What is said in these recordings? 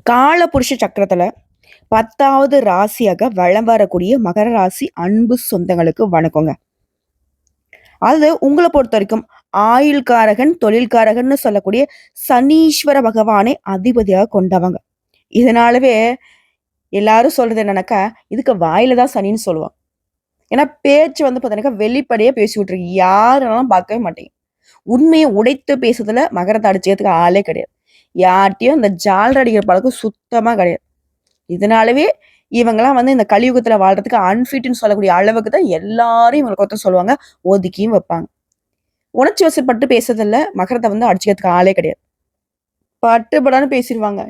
காலபுருஷ சக்கரத்துல 10வது ராசியாக வலம் வரக்கூடிய மகர ராசி அன்பு சொந்தங்களுக்கு வணக்கங்க. அது உங்கள பொறுத்தவரைக்கும் ஆயுள்காரகன், தொழில்காரகன்னு சொல்லக்கூடிய சனீஸ்வர பகவானை அதிபதியாக கொண்டவங்க. இதனாலவே எல்லாரும் சொல்றது என்னன்னாக்கா, இதுக்கு வாயில தான் சனின்னு சொல்லுவாங்க. ஏன்னா பேச்சு வந்து பார்த்தீங்கன்னாக்கா, வெளிப்படையா பேசி விட்டுருக்கு. யாருனாலும் பார்க்கவே மாட்டீங்க. உண்மைய உடைத்து பேசுறதுல மகரத்த அடிச்சுக்கிறதுக்கு ஆளே கிடையாது. யார்ட்டயும் இந்த ஜால்ரா அடிக்கிற பழக்கம் சுத்தமா கிடையாது. இதனாலவே இவங்கலாம் வந்து இந்த கலியுகத்துல வாழ்றதுக்கு அன்ஃபிட்ன்னு சொல்லக்கூடிய அளவுக்கு தான் எல்லாரும் இவங்களுக்கு ஒருத்தர் சொல்லுவாங்க. ஒதுக்கியும் வைப்பாங்க. உணர்ச்சி வசப்பட்டு பேசுறதில்ல. மகரத்த வந்து அடிச்சுக்கிறதுக்கு ஆளே கிடையாது. பட்டுப்படான்னு பேசிருவாங்க.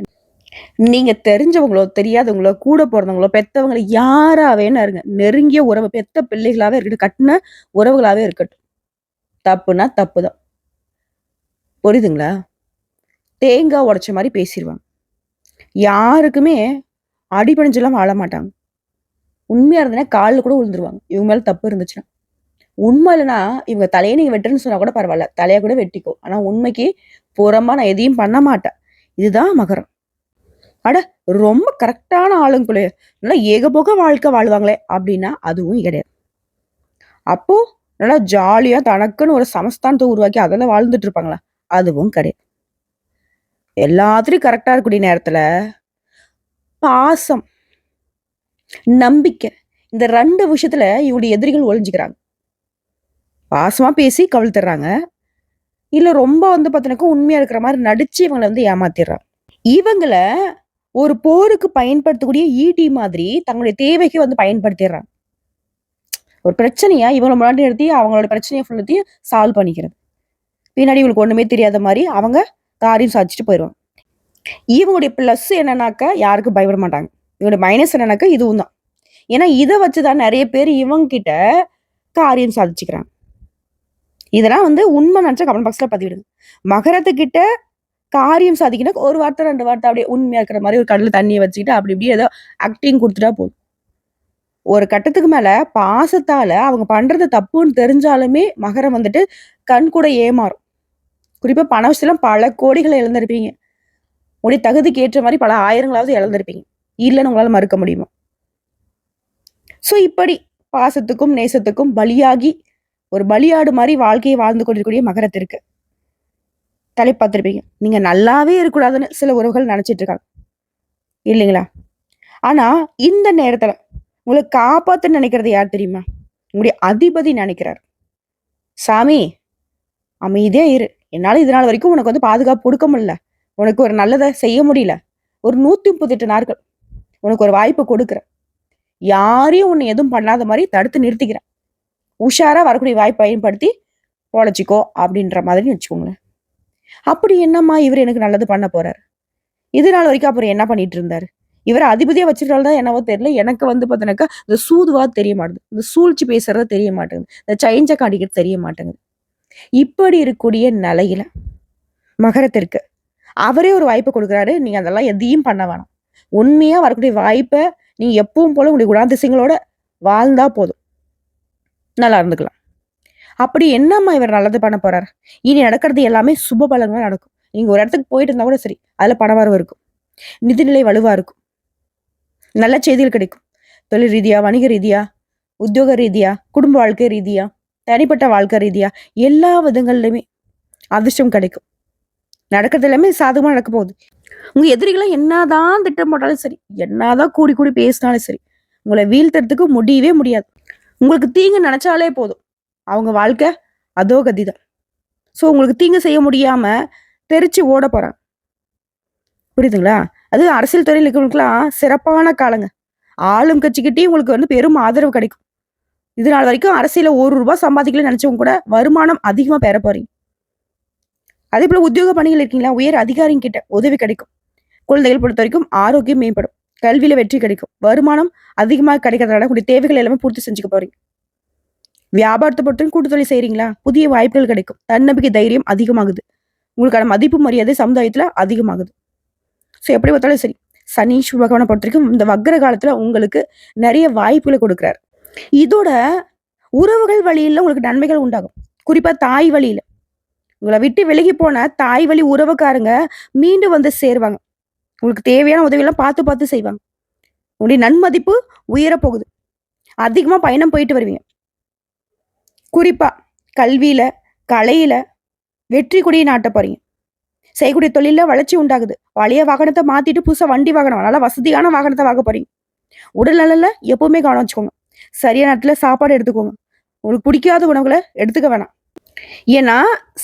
நீங்க தெரிஞ்சவங்களோ, தெரியாதவங்களோ, கூட பொறந்தவங்களோ, பெத்தவங்கள யாரா வேணா இருங்க. நெருங்கிய உறவு பெத்த பிள்ளைகளாவே இருக்கட்டும். கட்டுன உறவுகளாவே இருக்கட்டும். தப்புன்னா தப்பு தான். புரியுதுங்களா? தேங்காய் உடைச்ச மாரி பேசிருவாங்க. யாருக்குமே அடிபணிஞ்செல்லாம் வாழ மாட்டாங்க. உண்மையா இருந்ததுன்னா கால்ல கூட விழுந்துருவாங்க. இவங்க மேல தப்பு இருந்துச்சுன்னா. உண்மை இல்லன்னா, இவங்க தலைய நீங்க வெட்டுறன்னு சொன்னா கூட பரவால்ல. தலைய கூட வெட்டிக்கோ. ஆனா உண்மைக்கு புறம்பா நான் எதையும் பண்ண மாட்டேன். இதுதான் மகரம். அட ரொம்ப கரெக்ட்டான ஆளுங்களே! நல்லா ஏகபோக வாழ்க்கை வாழ்வாங்களே! அப்டின்னா அதுவும் கிடையாது. அப்போ நல்லா ஜாலியா தனக்குன்னு ஒரு சமஸ்தானத்த உருவாக்கி அதுல வாழ்ந்துட்டு இருப்பாங்களா? அதுவும் கிடையாது. எல்லாத்துலயும் கரெக்ட்டா இருக்கக்கூடிய நேரத்துல, பாசம், நம்பிக்கை இந்த 2 விஷயத்துல இவருடைய எதிரிகள் ஒளிஞ்சுக்கிறாங்க. பாசமா பேசி கவிழ்த்துடுறாங்க. இல்ல ரொம்ப வந்து பார்த்தீங்கன்னாக்கா, உண்மையா இருக்கிற மாரி நடிச்சு இவங்கள வந்து ஏமாத்திர்றாங்க. இவங்கள ஒரு போருக்கு பயன்படுத்தக்கூடிய ஈட்டி மாதிரி தங்களுடைய தேவைக்கு வந்து பயன்படுத்திர்றாங்க. ஒரு பிரச்சனைய இவங்கள முன்னாடி நிறுத்தி அவங்களோட பிரச்சனைய ஃபுல்லத்தையும் சால்வ் பண்ணிக்கிறது. பின்னாடி இவங்களுக்கு ஒண்ணுமே தெரியாத மாரி அவங்க காரியம் சாதிச்சுட்டு போயிருவாங்க. இவங்களுடைய பிளஸ் என்னன்னாக்கா, யாருக்கும் பயப்பட மாட்டாங்க. இவங்களுடைய மைனஸ் என்னன்னாக்கா, இதுவும் தான். ஏன்னா இத வச்சு தான் நெறைய பேர் இவங்க கிட்ட காரியம் சாதிச்சுக்கிறாங்க. இதெல்லாம் வந்து உண்மை நெனச்சா கமெண்ட் பாக்ஸ்ல பதிவிடுங்க. மகரத்துக்கிட்ட காரியம் சாதிக்கணும் ஒரு வார்த்தை 2 வார்த்தை அப்படியே உண்மையா இருக்கிற மாரி ஒரு கடல்ல தண்ணிய வச்சுக்கிட்டு அப்படி இப்படி ஏதோ ஆக்டிங் குடுத்துட்டா போதும். ஒரு கட்டத்துக்கு மேல பாசத்தால அவங்க பண்றது தப்புன்னு தெரிஞ்சாலுமே மகரம் வந்துட்டு கண் கூட ஏமாறும். குறிப்பா பண விஷயத்துல பல கோடிகள இழந்திருப்பீங்க. உங்களுடைய தகுதிக்கு ஏற்ற மாரி பல ஆயிரங்களாவது இழந்திருப்பீங்க. இல்லன்னு உங்களால மறுக்க முடியுமா? சோ இப்படி பாசத்துக்கும், நேசத்துக்கும் பலியாகி ஒரு பலியாடு மாரி வாழ்க்கையை வாழ்ந்து கொண்டிருக்கக்கூடிய மகரத்திற்கு தலைப்பு பார்த்திருப்பீங்க. நீங்க நல்லாவே இருக்கக்கூடாதுன்னு சில உறவுகள் நெனச்சிட்டு இருக்காங்க. இல்லைங்களா? ஆனா, இந்த நேரத்துல உங்கள காப்பாத்தன்னு நெனைக்கிறது யார் தெரியுமா? உங்களுடைய அதிபதி நெனைக்கிறார். "சாமி, அமைதியா இரு. என்னால இது நாள் வரைக்கும் உனக்கு வந்து பாதுகாப்பு குடுக்க முடியல. உனக்கு ஒரு நல்லத செய்ய முடியல. ஒரு 138 நாட்கள் உனக்கு ஒரு வாய்ப்பு குடுக்குறேன். யாரையும் உன்ன எதுவும் பண்ணாத மாரி தடுத்து நிறுத்திக்கிறேன். உஷாரா வரக்கூடிய வாய்ப்ப பயன்படுத்தி பொழச்சுக்கோ" அப்படின்ற மாதிரி வச்சுக்கோங்களேன். அப்படி என்னம்மா இவரு எனக்கு நல்லது பண்ண போறாரு? இது நாள் வரைக்கும் அப்புறம் என்ன பண்ணிட்டு இருந்தாரு? இவர அதிபதியா வச்சிருக்கால தான் என்னவோ தெரியல. எனக்கு வந்து பார்த்தீனாக்கா, இந்த சூதுவா தெரிய மாட்டுது. இந்த சூழ்ச்சி பேசுறது தெரிய மாட்டேங்குது. இந்த சைஞ்ச காட்டிக்கிறது தெரிய மாட்டேங்குது. இப்படி இருக்கக்கூடிய நிலையில மகரத்திற்கு அவரே ஒரு வாய்ப்பு குடுக்குறாரு. நீங்க அதெல்லாம் எதையும் பண்ண வேணாம். உண்மையா வரக்கூடிய வாய்ப்ப நீங்க எப்பவும் போல உங்களுடைய குணாதிசயங்களோட வாழ்ந்தா போதும். நல்லா இருந்துக்கலாம். அப்படி என்னம்மா இவர் நல்லது பண்ண போறாரு? இனி நடக்கிறது எல்லாமே சுப பலன்களா நடக்கும். நீங்க ஒரு இடத்துக்கு போயிட்டு இருந்தா கூட சரி, அதுல பணவரவு இருக்கும். நிதிநிலை வலுவா இருக்கும். நல்ல செய்திகள் கிடைக்கும். தொழில் ரீதியா, வணிக ரீதியா, உத்தியோக ரீதியா, குடும்ப வாழ்க்கை ரீதியா, தனிப்பட்ட வாழ்க்கை ரீதியா, எல்லா விதங்கள்லயுமே அதிர்ஷ்டம் கிடைக்கும். நடக்கிறது எல்லாமே சாதகமா நடக்க போகுது. உங்க எதிரிகள்லாம் என்னதான் திட்டம் போட்டாலும் சரி, என்னதான் கூடி கூடி பேசினாலும் சரி, உங்கள வீழ்த்துறதுக்கு முடியவே முடியாது. உங்களுக்கு தீங்கு நினைச்சாலே போதும். அவங்க வாழ்க்கை அதோ கதிதான். சோ உங்களுக்கு தீங்கு செய்ய முடியாம தெரிச்சு ஓட போறாங்க. புரியுதுங்களா? அது அரசியல் துறையில இருக்கிறவங்களுக்குலாம் சிறப்பான காலங்க. ஆளும் கட்சிக்கிட்டயும் உங்களுக்கு வந்து பெரும் ஆதரவு கிடைக்கும். இது நாள் வரைக்கும் அரசியல்ல ரூ. 1 சம்பாதிக்கலன்னு நினைச்சவங்க கூட வருமானம் அதிகமா பெற போறீங்க. அதேபோல உத்தியோக பணிகள் இருக்கீங்களா? உயர் அதிகாரிங்க கிட்ட உதவி கிடைக்கும். குழந்தைகள் பொறுத்தவரைக்கும் ஆரோக்கியம் மேம்படும். கல்வியில வெற்றி கிடைக்கும். வருமானம் அதிகமா கிடைக்கிறதால உங்களுடைய தேவைகள் எல்லாமே பூர்த்தி செஞ்சுக்க போறீங்க. வியாபாரத்த பொறுத்தவரைக்கும் கூட்டு தொழில் செய்றீங்களா? புதிய வாய்ப்புகள் கிடைக்கும். தன்னம்பிக்கை, தைரியம் அதிகமாகுது. உங்களுக்கான மதிப்பு, மரியாதை சமுதாயத்துல அதிகமாகுது. சோ எப்படி பார்த்தாலும் சரி, சனீஸ்வர பகவான பொறுத்தவரைக்கும் இந்த வக்ர காலத்துல உங்களுக்கு நெறைய வாய்ப்புகள குடுக்குறாரு. இதோட உறவுகள் வழியில உங்களுக்கு நன்மைகள் உண்டாகும். குறிப்பா தாய் வழியில. உங்கள விட்டு விலகி போன தாய் வழி உறவுக்காரங்க மீண்டும் வந்து சேருவாங்க. உங்களுக்கு தேவையான உதவியெல்லாம் பார்த்து பார்த்து செய்வாங்க. உங்களுடைய நன்மதிப்பு உயரப் போகுது. அதிகமா பயணம் போயிட்டு வருவீங்க. குறிப்பா கல்வியில, கலையில வெற்றி கொடியை நாட்டப் போறீங்க. செய்யக்கூடிய தொழில்ல வளர்ச்சி உண்டாகுது. பழைய வாகனத்த மாத்திட்டு புதுசா வண்டி வாகனம், நல்லா வசதியான வாகனத்த வாங்க போறீங்க. உடல் நலன்ல எப்பவுமே கவனம் வச்சுக்கோங்க. சரியான நேரத்துல சாப்பாடு எடுத்துக்கோங்க. உங்களுக்கு பிடிக்காத உணவுகள எடுத்துக்க வேணாம். ஏன்னா,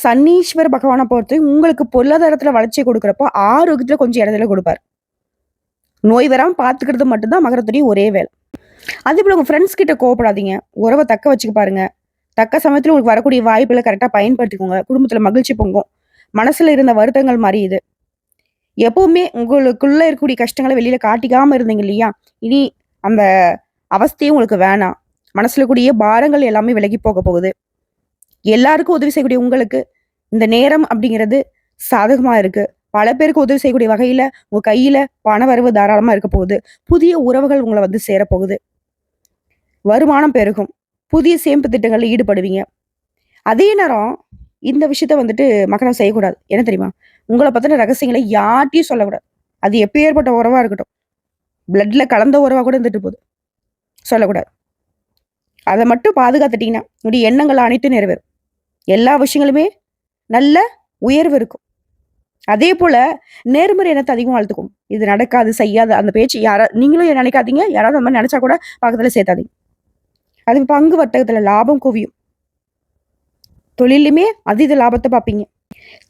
சனீஸ்வர பகவான பொறுத்து உங்களுக்கு பொருளாதாரத்துல வளர்ச்சிய குடுக்குறப்போ, ஆரோக்கியத்துல கொஞ்சம் இடர்தல குடுப்பாரு. நோய் வராம பார்த்துக்கிறது மட்டும் தான் மகரத்துடைய ஒரே வேலை. அதேபோல உங்க ஃப்ரெண்ட்ஸ் கிட்ட கோவப்படாதீங்க. உறவ தக்க வச்சுக்க பாருங்க. தக்க சமயத்துல உங்களுக்கு வரக்கூடிய வாய்ப்புகள கரெக்ட்டா பயன்படுத்திக்கோங்க. குடும்பத்துல மகிழ்ச்சி பொங்கும். மனசுல இருந்த வருத்தங்கள் மறையுது. எப்பவுமே உங்களுக்குள்ள இருக்கக்கூடிய கஷ்டங்கள வெளியில காட்டிக்காம இருந்தீங்க இல்லையா? இனி அந்த அவஸ்தையும் உங்களுக்கு வேணாம். மனசுல கூடிய பாரங்கள் எல்லாமே விலகி போக போகுது. எல்லாருக்கும் உதவி செய்யக்கூடிய உங்களுக்கு, இந்த நேரம் அப்படிங்கிறது சாதகமா இருக்கு. பல பேருக்கு உதவி செய்யக்கூடிய வகையில, உங்க கையில பண வரவு தாராளமா இருக்க போகுது. புதிய உறவுகள் உங்கள வந்து சேரப்போகுது. வருமானம் பெருகும். புதிய சேமிப்பு திட்டங்கள்ல ஈடுபடுவீங்க. அதே நேரம் இந்த விஷயத்த வந்துட்டு மகரம் செய்யக்கூடாது. என்ன தெரியுமா? உங்கள பத்தின ரகசியங்கள யார்ட்டயும் சொல்லக்கூடாது. அது எப்பேர்ப்பட்ட உறவா இருக்கட்டும். பிளட்ல கலந்த உறவா கூட இருந்துட்டு போது. சொல்லக்கூடாது. அத மட்டும் பாதுகாத்துட்டீங்கன்னா, உங்களுடைய எண்ணங்கள் அனைத்தும் நிறைவேறும். எல்லா விஷயங்களுமே நல்ல உயர்வு இருக்கும். அதேபோல நேர்மறை எண்ணத்த அதிகமா வளர்த்துக்கோங்க. இது நடக்காது, செய்யாது அந்த பேச்சு நீங்களும் நினைக்காதீங்க. யாராவது அந்த மாரி நெனச்சா கூட பக்கத்துல சேர்த்தாதீங்க. அது பங்கு வர்த்தகத்துல லாபம் குவியும். தொழில்லையுமே அதீத லாபத்த பார்ப்பீங்க.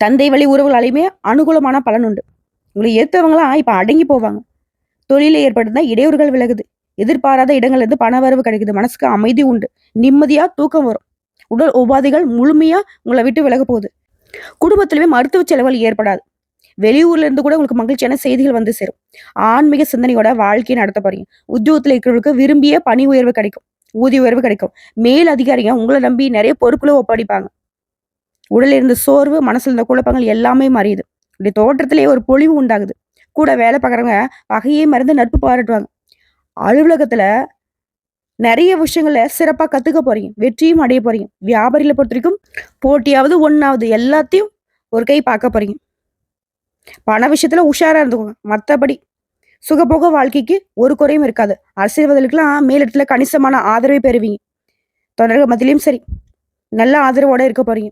தந்தை வழி உறவுகளாலயுமே அனுகூலமான பலன் உண்டு. உங்களை ஏத்தவங்கலாம் இப்ப அடங்கி போவாங்க. தொழில்ல ஏற்படுத்த இடையூறுகள் விலகுது. எதிர்பாராத இடங்கள்ல இருந்து பண வரவு கிடைக்குது. மனசுக்கு அமைதி உண்டு. நிம்மதியா தூக்கம் வரும். உடல் உபாதைகள் முழுமையா உங்கள விட்டு விலக போகுது. குடும்பத்திலுமே மருத்துவ செலவுகள் ஏற்படாது. வெளியூர்ல இருந்து கூட உங்களுக்கு மகிழ்ச்சியான செய்திகள் வந்து சேரும். ஆன்மீக சிந்தனையோட வாழ்க்கையை நடத்த போறீங்க. உத்தியோகத்துல இருக்கிறவங்களுக்கு விரும்பிய பணி உயர்வு கிடைக்கும். ஊதிய உயர்வு கிடைக்கும். மேல் அதிகாரிங்க உங்களை நம்பி நிறைய பொறுப்புல ஒப்படைப்பாங்க. உடல்ல இருந்த சோர்வு, மனசுல இருந்த குழப்பங்கள் எல்லாமே மறையுது. இப்படி தோற்றத்திலேயே ஒரு பொலிவு உண்டாகுது. கூட வேலை பார்க்குறவங்க பகையே மறந்து நட்பு பாராட்டுவாங்க. அலுவலகத்துல நெறைய விஷயங்கள சிறப்பா கத்துக்க போறீங்க. வெற்றியும் அடைய போறீங்க. வியாபாரிகள பொறுத்தவரைக்கும் போட்டியாவது, ஒண்ணாவது எல்லாத்தையும் ஒரு கை பார்க்க போறீங்க. பண விஷயத்துல உஷாரா இருந்துக்கோங்க. மத்தபடி சுகபோக வாழ்க்கைக்கு ஒரு குறையும் இருக்காது. அரசியல்வாதிகளுக்கெல்லாம் மேலிடத்துல கணிசமான ஆதரவை பெறுவீங்க. தொண்டர்கள் மத்தியிலயும் சரி, நல்ல ஆதரவோட இருக்க போறீங்க.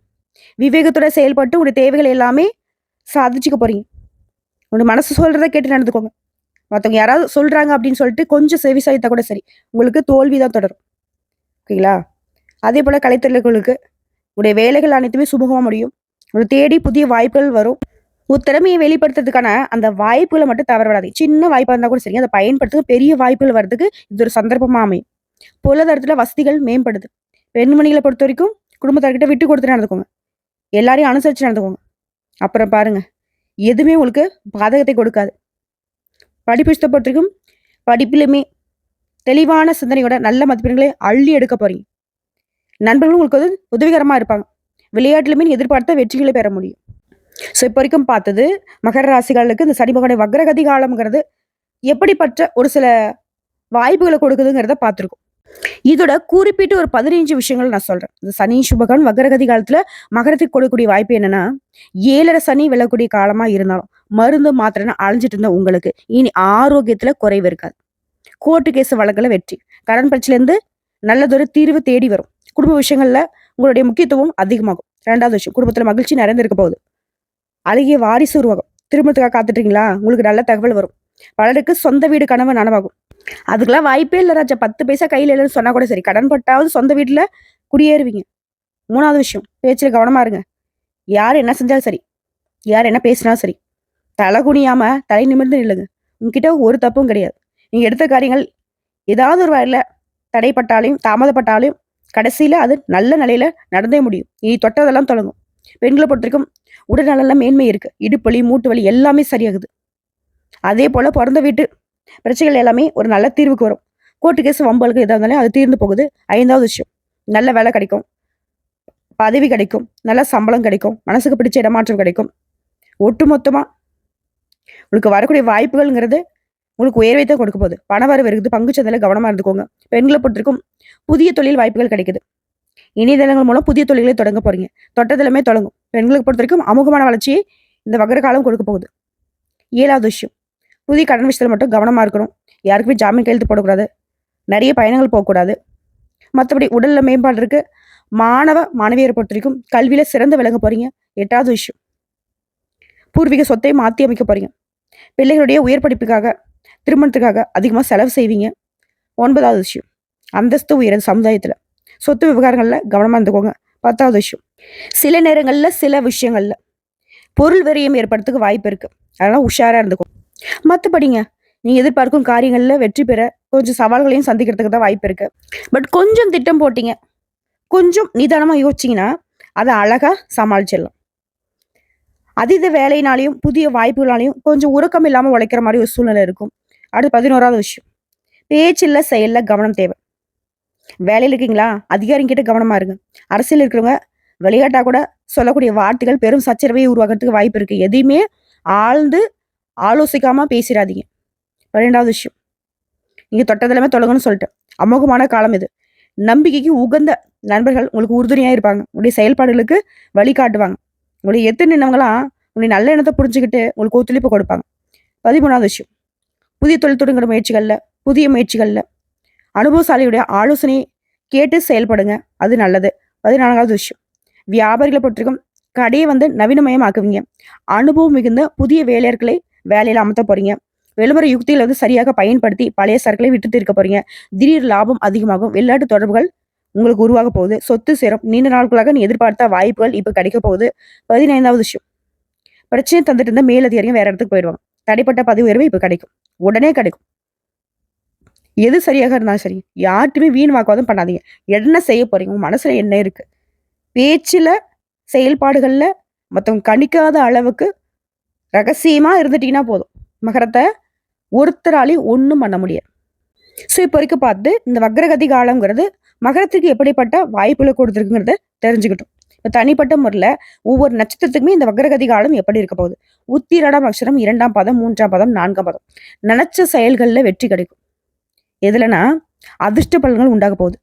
விவேகத்தோட செயல்பட்டு உங்களுடைய தேவைகள் எல்லாமே சாதிச்சுக்க போறீங்க. உங்க மனசு சொல்றத கேட்டு நடந்துக்கோங்க. மத்தவங்க யாராவது சொல்றாங்க அப்படின்னு சொல்லிட்டு கொஞ்சம் செவிசாய்த்தா கூட சரி. உங்களுக்கு தோல்வி தான் தொடரும். ஓகேங்களா? அதே போல கலைத்துறைகளுக்கு உங்களுடைய வேலைகள் அனைத்துமே சுமூகமா முடியும். உங்களை தேடி புதிய வாய்ப்புகள் வரும். உங்க திறமையை வெளிப்படுத்துறதுக்கான அந்த வாய்ப்புகள மட்டும் தவற விடாதீங்க. சின்ன வாய்ப்பா இருந்தா கூட சரி, அத பயன்படுத்துங்க. பெரிய வாய்ப்புகள் வர்றதுக்கு இது ஒரு சந்தர்ப்பமா அமையும். பொருளாதாரத்துல வசதிகள் மேம்படுது. பெண்மணிகள பொறுத்தவரைக்கும் குடும்பத்தார்கிட்ட விட்டு கொடுத்து நடந்துக்கோங்க. எல்லாரையும் அனுசரிச்சு நடந்துக்கோங்க. அப்புறம் பாருங்க, எதுவுமே உங்களுக்கு பாதகத்தை கொடுக்காது. படிப்பு விஷயத்த பொறுத்தவரைக்கும் படிப்பிலுமே தெளிவான சிந்தனையோட நல்ல மதிப்பெண்களை அள்ளி எடுக்க போறீங்க. நண்பர்களும் உங்களுக்கு வந்து உதவிகரமா இருப்பாங்க. விளையாட்டுலுமே நீங்க எதிர்பார்த்த வெற்றிகளை பெற முடியும். ஸோ இப்போ வரைக்கும் பார்த்தது மகர ராசிகளுக்கு இந்த சனி பகவானுடைய வக்ரகதி காலம்ங்கிறது எப்படிப்பட்ட ஒரு சில வாய்ப்புகளை கொடுக்குதுங்கிறத பார்த்துருக்கோம். இதோட குறிப்பிட்டு ஒரு 15 விஷயங்கள் நான் சொல்றேன். இந்த சனி சுபகன் வக்ரகதி காலத்துல மகரத்துக்கு கொடுக்கக்கூடிய வாய்ப்பு என்னன்னா, 7:30 சனி விழக்கூடிய காலமா இருந்தாலும் மருந்து மாத்திரைன்னு அலைஞ்சிட்டு இருந்த உங்களுக்கு இனி ஆரோக்கியத்துல குறைவு இருக்காது. கோர்ட்டு கேஸ் வழக்குல வெற்றி. கடன் பிரச்சனையிலேருந்து நல்லதொரு தீர்வு தேடி வரும். குடும்ப விஷயங்கள்ல உங்களுடைய முக்கியத்துவம் அதிகமாகும். 2வது விஷயம், குடும்பத்துல மகிழ்ச்சி நிறைந்திருக்க போகுது. அழகிய வாரிசு உருவாகும். திருமணத்துக்காக காத்துட்டீங்களா? உங்களுக்கு நல்ல தகவல் வரும். பலருக்கு சொந்த வீடு கனவு நனவாகும். அதுக்கெல்லாம் வாய்ப்பே இல்ல ராஜா. 10 பைசா கையில இல்லைன்னு சொன்னா கூட சரி. கடன் பட்டாவது சொந்த வீட்டுல குடியேறுவீங்க. 3வது விஷயம், பேச்சுல கவனமா இருங்க. யார் என்ன செஞ்சாலும் சரி, யார் என்ன பேசினாலும் சரி, தலை குனியாம தலை நிமிர்ந்து நில்லுங்க. உங்ககிட்ட ஒரு தப்பும் கிடையாது. நீங்க எடுத்த காரியங்கள் ஏதாவது ஒரு வகையில தடைப்பட்டாலையும் தாமதப்பட்டாலையும் கடைசியில அது நல்ல நிலையில நடந்தே முடியும். இனி தொட்டதெல்லாம் தொடங்கும். பெண்களை பொறுத்தவரைக்கும் உடல்நல மேன்மை இருக்கு. இடுப்பு வலி, மூட்டு வலி எல்லாமே சரியாகுது. அதே போல பிறந்த வீட்டு பிரச்சனைகள் எல்லாமே ஒரு நல்ல தீர்வுக்கு வரும். கோர்ட்டு கேஸ் வம்பலுக்கு எதா இருந்தாலும் அது தீர்ந்து போகுது. 5வது விஷயம், நல்ல வேலை கிடைக்கும். பதவி கிடைக்கும். நல்ல சம்பளம் கிடைக்கும். மனசுக்கு பிடிச்ச இடமாற்றம் கிடைக்கும். ஒட்டுமொத்தமா உங்களுக்கு வரக்கூடிய வாய்ப்புகள்ங்கிறது உங்களுக்கு உயர்வை தான் கொடுக்க போகுது. பண வரவு இருக்குது. பங்குச்சந்தையில கவனமா இருந்துக்கோங்க. பெண்களை பொறுத்திருக்கும் புதிய தொழில் வாய்ப்புகள் கிடைக்குது. இணையதளங்கள் மூலம் புதிய தொழில்களை தொடங்க போறீங்க. தொட்டதிலுமே தொடங்கும். பெண்களுக்கு பொறுத்த வரைக்கும் அமோகமான வளர்ச்சியை இந்த வக்ர காலம் கொடுக்க போகுது. 7வது விஷயம், புதிய கடன் விஷயத்துல மட்டும் கவனமா இருக்கணும். யாருக்குமே ஜாமீன் கையெழுத்து போடக்கூடாது. நிறைய பயணங்கள் போகக்கூடாது. மற்றபடி உடல்ல மேம்பாடு இருக்கு. மாணவ மாணவியரை பொறுத்த வரைக்கும் கல்வியில சிறந்து விளங்க போறீங்க. 8வது விஷயம், பூர்வீக சொத்தை மாத்தி அமைக்க போறீங்க. பிள்ளைகளுடைய உயர் படிப்புக்காக, திருமணத்துக்காக அதிகமா செலவு செய்வீங்க. 9வது விஷயம், அந்தஸ்து உயருது சமுதாயத்துல. சொத்து விவகாரங்கள்ல கவனமா இருந்துக்கோங்க. 10வது விஷயம், சில நேரங்கள்ல சில விஷயங்கள்ல பொருள் விரயம் ஏற்படுறதுக்கு வாய்ப்பு இருக்கு. அதனால உஷாரா இருந்துக்கும். மற்றபடிங்க, நீங்க எதிர்பார்க்கும் காரியங்கள்ல வெற்றி பெற கொஞ்சம் சவால்களையும் சந்திக்கிறதுக்கு தான் வாய்ப்பு இருக்கு. பட் கொஞ்சம் திட்டம் போட்டீங்க, கொஞ்சம் நிதானமா யோசிச்சீங்கன்னா அதை அழகா சமாளிச்சிடலாம். அதீத வேலையினாலையும் புதிய வாய்ப்புகளாலையும் கொஞ்சம் உறக்கம் இல்லாம உழைக்கிற மாதிரி ஒரு சூழ்நிலை இருக்கும். அடுத்து 11வது விஷயம், பேச்சில்ல செயல்ல கவனம் தேவை. வேலையில் இருக்கீங்களா, அதிகாரிகிட்ட கவனமா இருங்க. அரசியல் இருக்கிறவங்க விளையாட்டா கூட சொல்லக்கூடிய வார்த்தைகள் பெரும் சச்சரவை உருவாக்குறதுக்கு வாய்ப்பு இருக்கு. எதையுமே ஆழ்ந்து ஆலோசிக்காம பேசிடாதீங்க. 12வது விஷயம், நீங்க தொட்டதெல்லாமே தொடங்குன்னு சொல்லிட்டு அமோகமான காலம் இது. நம்பிக்கைக்கு உகந்த நண்பர்கள் உங்களுக்கு உறுதுணையா இருப்பாங்க. உங்களுடைய செயல்பாடுகளுக்கு வழிகாட்டுவாங்க. உங்களுடைய எத்து நின்னவங்களாம் உங்களுடைய நல்ல எண்ணத்தை புரிஞ்சுக்கிட்டு உங்களுக்கு ஒத்துழைப்பு கொடுப்பாங்க. 13வது விஷயம், புதிய தொழில் தொடங்குற முயற்சிகள்ல, புதிய முயற்சிகள்ல அனுபவசாலியுடைய ஆலோசனையை கேட்டு செயல்படுங்க. அது நல்லது. 14வது விஷயம், வியாபாரிகளை பொறுத்திருக்கும் கடையை நவீனமயமாக்குவீங்க. அனுபவம் மிகுந்த புதிய வேலையாட்களை வேலையில அமர்த்த போறீங்க. விளம்பர யுக்திகளை சரியாக பயன்படுத்தி பழைய சரக்குகளை விட்டு தீர்க்க போறீங்க. திடீர் லாபம் அதிகமாகும். வெளிநாட்டு தொடர்புகள் உங்களுக்கு உருவாக போகுது. சொத்து சேரும். நீண்ட நாட்களாக நீ எதிர்பார்த்த வாய்ப்புகள் இப்ப கிடைக்க போகுது. 15வது விஷயம், பிரச்சனை தந்துட்டு இருந்த மேலதிகாரியும் வேற இடத்துக்கு போயிடுவாங்க. தடைப்பட்ட பதவி உயர்வு இப்ப கிடைக்கும். உடனே கிடைக்கும். எது சரியாக இருந்தாலும் சரி, யார்ட்டுமே வீண் வாக்குவாதம் பண்ணாதீங்க. என்ன செய்ய போறீங்க, உங்க மனசுல என்ன இருக்கு, பேச்சுல செயல்பாடுகள்ல மத்தவங்க கணிக்காத அளவுக்கு ரகசியமா இருந்துட்டீங்கன்னா போதும். மகரத்தை ஒருத்தராலையும் ஒண்ணும் பண்ண முடியாது. ஸோ இப்போ வரைக்கும் பார்த்து இந்த வக்ரகதி காலங்கிறது மகரத்துக்கு எப்படிப்பட்ட வாய்ப்புகளை கொடுத்துருக்குங்கிறத தெரிஞ்சுக்கிட்டோம். இப்போ தனிப்பட்ட முறையில் ஒவ்வொரு நட்சத்திரத்துக்குமே இந்த வக்ரகதி காலம் எப்படி இருக்க போகுது. உத்திரடாம் அக்ஷரம் 2ஆம் பாதம், 3ஆம் பாதம், 4ஆம் பாதம் நினைச்ச செயல்களில் வெற்றி கிடைக்கும். எதுலனா அதிர்ஷ்ட பலன்கள் உண்டாக போகுது.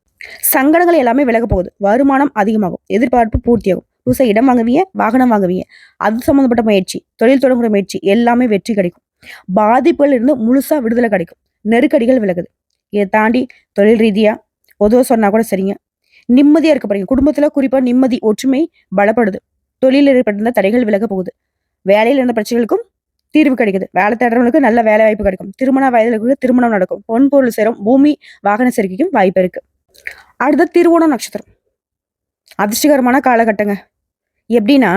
சங்கடங்கள் எல்லாமே விலக போகுது. வருமானம் அதிகமாகும். எதிர்பார்ப்பு பூர்த்தியாகும். புதுசாக இடம் வாங்குவீங்க, வாகனம் வாங்குவீங்க. அது சம்மந்தப்பட்ட முயற்சி, தொழில் தொடங்குற முயற்சி எல்லாமே வெற்றி கிடைக்கும். பாதிப்புகள் இருந்து முழுசா விடுதலை கிடைக்கும். நெருக்கடிகள் விலகுது. இதை தாண்டி தொழில் ரீதியா பொதுவாக சொன்னா கூட சரிங்க, நிம்மதியா இருக்க போறீங்க. குடும்பத்துல குறிப்பா நிம்மதி ஒற்றுமை பலப்படுது. தொழிலில் ஏற்பட்டிருந்த தடைகள் விலக போகுது. வேலையில் இருந்த பிரச்சனைகளுக்கும் தீர்வு கிடைக்குது. வேலை தேடுறவங்களுக்கு நல்ல வேலை வாய்ப்பு கிடைக்கும். திருமண வயதில் திருமணம் நடக்கும். பொன் பொருள் சேரும். பூமி வாகன சேர்க்கைக்கும் வாய்ப்பு இருக்கு. அடுத்த திருவோணம் நட்சத்திரம் அதிர்ஷ்டகரமான காலகட்டங்க. எப்படின்னா,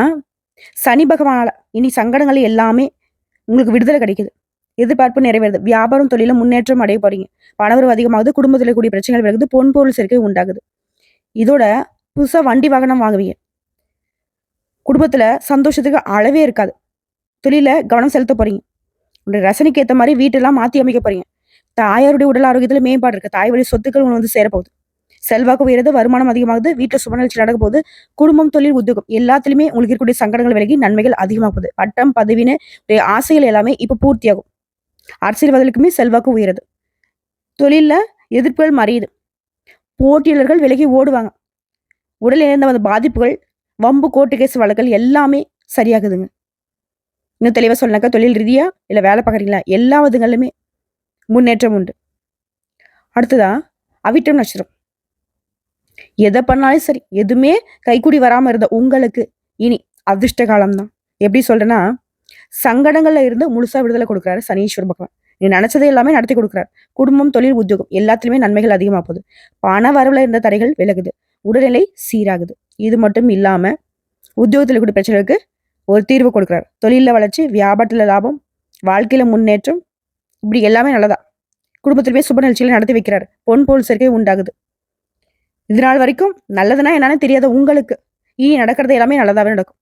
சனி பகவானால இனி சங்கடங்கள் எல்லாமே உங்களுக்கு விடுதலை கிடைக்குது. எதிர்பார்ப்பு நிறைவேறுது. வியாபாரம் தொழில முன்னேற்றம் அடைய போறீங்க. பணவரவு அதிகமாகுது. குடும்பத்தில் கூடிய பிரச்சனைகள் விலகுது. பொன் பொருள் சேர்க்கை உண்டாகுது. இதோட புதுசா வண்டி வாகனம் வாங்குவீங்க. குடும்பத்துல சந்தோஷத்துக்கு அளவே இருக்காது. தொழில கவனம் செலுத்த போறீங்க. உங்களுடைய ரசனைக்கு ஏற்ற மாதிரி வீட்டெல்லாம் மாத்தி அமைக்க போறீங்க. தாயாருடைய உடல் ஆரோக்கியத்துல மேம்பாடு இருக்கு. தாய் வழி சொத்துக்கள் உங்களுக்கு சேரப்போகுது. செல்வாக்கு உயருது. வருமானம் அதிகமாகுது. வீட்டுல சுப நிகழ்ச்சி நடக்க போகுது. குடும்பம் தொழில் உத்தியோகம் எல்லாத்துலயுமே உங்களுக்கு இருக்கக்கூடிய சங்கடங்கள் விலகி நன்மைகள் அதிகமாகுது. பட்டம் பதவின்னு ஆசைகள் எல்லாமே இப்ப பூர்த்தியாகும். அரசியல்வாதிகளுக்குமே செல்வாக்கு உயருது. தொழில்ல எதிர்ப்புகள் மறையுது. போட்டியாளர்கள் விலகி ஓடுவாங்க. உடல் இழந்த அந்த பாதிப்புகள், வம்பு கோர்ட்டு கேஸ் வழக்குகள் எல்லாமே சரியாகுதுங்க. இன்னும் தெளிவா சொன்னாக்கா, தொழில் ரீதியா இல்ல வேலை பார்க்குறீங்களா, எல்லா விதங்களிலுமே முன்னேற்றம் உண்டு. அடுத்ததா அவிட்டம் நட்சத்திரம். எதை பண்ணாலும் சரி, எதுவுமே கைக்கூடி வராம இருந்த உங்களுக்கு இனி அதிர்ஷ்ட காலம்தான். எப்படி சொல்றேன்னா, சங்கடங்கள்ல இருந்து முழுசா விடுதலை கொடுக்குறாரு சனீஸ்வர பகவான். நீ நினைச்சதை எல்லாமே நடத்தி கொடுக்குறாரு. குடும்பம் தொழில் உத்தியோகம் எல்லாத்துலயுமே நன்மைகள் அதிகமா போகுது. பண வரவுல இருந்த தடைகள் விலகுது. உடல்நிலை சீராகுது. இது மட்டும் இல்லாம உத்தியோகத்துல கூடிய பிரச்சனைகளுக்கு ஒரு தீர்வு கொடுக்குறாரு. தொழில வளர்ச்சி, வியாபாரத்துல லாபம், வாழ்க்கையில முன்னேற்றம், இப்படி எல்லாமே நல்லதா. குடும்பத்திலுமே சுப நிகழ்ச்சிகளை நடத்தி வைக்கிறாரு. பொன் பொருள் சேர்க்கை உண்டாகுது. இது நாள் வரைக்கும் நல்லதுன்னா என்னன்னு தெரியாத உங்களுக்கு இனி நடக்கிறது எல்லாமே நல்லதாவே நடக்கும்.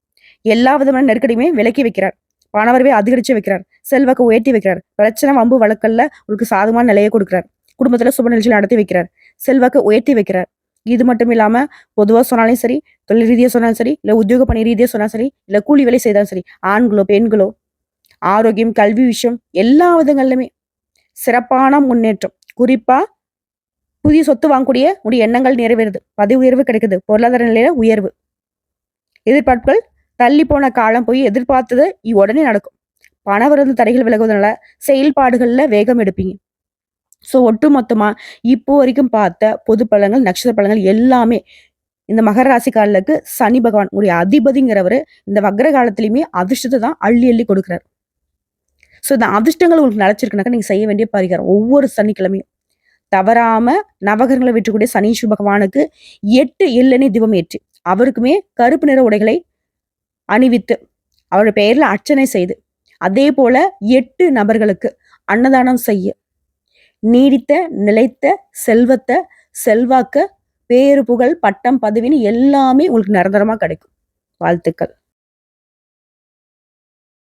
எல்லா விதமான நெருக்கடியுமே விலக்கி வைக்கிறார். பணவரவை அதிகரிச்சு வைக்கிறார். செல்வாக்கு உயர்த்தி வைக்கிறார். பிரச்சனை வம்பு வழக்கல்ல உங்களுக்கு சாதகமான நிலையை கொடுக்கிறார். குடும்பத்துல சுப நிகழ்ச்சிகள் நடத்தி வைக்கிறார். செல்வாக்கு உயர்த்தி வைக்கிறார். இது மட்டும் இல்லாம பொதுவா சொன்னாலும் சரி, தொழில் ரீதியா சொன்னாலும் சரி, இல்ல உத்தியோக பணி ரீதியா சொன்னாலும் சரி, இல்ல கூலி வேலை செய்தாலும் சரி, ஆண்களோ பெண்களோ, ஆரோக்கியம் கல்வி விஷயம் எல்லா விதங்களிலுமே சிறப்பான முன்னேற்றம். குறிப்பா புதிய சொத்து வாங்கக்கூடிய உடைய எண்ணங்கள் நிறைவேறுது. பதவி உயர்வு கிடைக்குது. பொருளாதார நிலையில உயர்வு. எதிர்பார்ப்புகள் தள்ளி போன காலம் போய் எதிர்பார்த்தது உடனே நடக்கும். பணவரத்து தடைகள் விலகுவதனால செயல்பாடுகள்ல வேகம் எடுப்பீங்க. ஸோ ஒட்டுமொத்தமா இப்போ வரைக்கும் பார்த்த பொது பலன்கள், நட்சத்திர பலன்கள் எல்லாமே இந்த மகர ராசிக்காரர்களுக்கு சனி பகவான் உடைய அதிபதிங்கிறவரு இந்த வக்ர காலத்திலயுமே அதிர்ஷ்டத்தை தான் அள்ளி அள்ளி கொடுக்குறாரு. ஸோ இந்த அதிர்ஷ்டங்கள் உங்களுக்கு நிலைச்சிருக்குனாக்கா நீங்க செய்ய வேண்டிய பரிகாரம் ஒவ்வொரு சனிக்கிழமையும் தவறாம நவகிரகங்களை வெற்றக்கூடிய சனீஸ்வர பகவானுக்கு 8 எள்ளெண்ணெய் தீபம் ஏற்றி அவருக்குமே கருப்பு நிற உடைகளை அணிவித்து அவருடைய பெயர்ல அர்ச்சனை செய்து அதே போல 8 நபர்களுக்கு அன்னதானம் செய்ய நீடித்த நிலைத்த செல்வத்தை செல்வாக்க பேரு புகழ் பட்டம் பதவின்னு எல்லாமே உங்களுக்கு நிரந்தரமா கிடைக்கும். வாழ்த்துக்கள்.